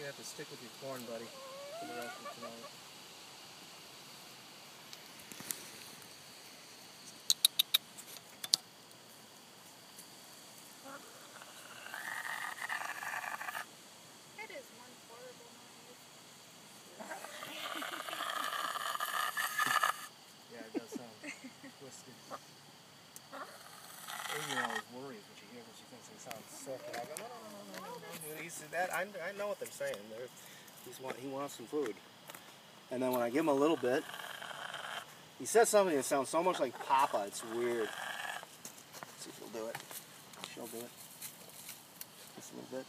gonna have to stick with your corn, buddy, for the rest of tonight. That is one horrible noise. Yeah, it does sound twisted. Amy always worries when she hears it. She thinks they sound sick. And I go, no. Dude, he said that. I know what they're saying. He wants some food. And then when I give him a little bit, he says something that sounds so much like Papa. It's weird. Let's see if he'll do it. She'll do it. Just a little bit.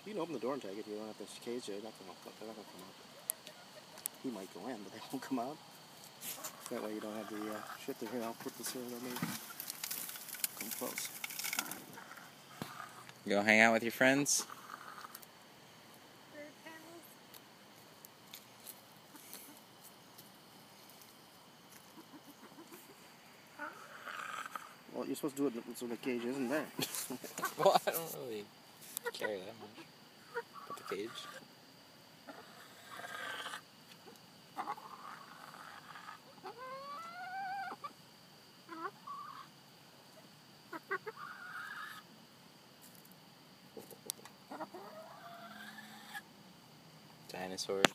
You can open the door and take it if you don't have this cage. They're not going to come out. He might go in, but they won't come out. That way you don't have the shit there. Here, I'll put this here. Let me come close. You go hang out with your friends? Bird panels. Well, you're supposed to do it so the cage isn't there. Well, I don't really care that much about the cage. Dinosaurs.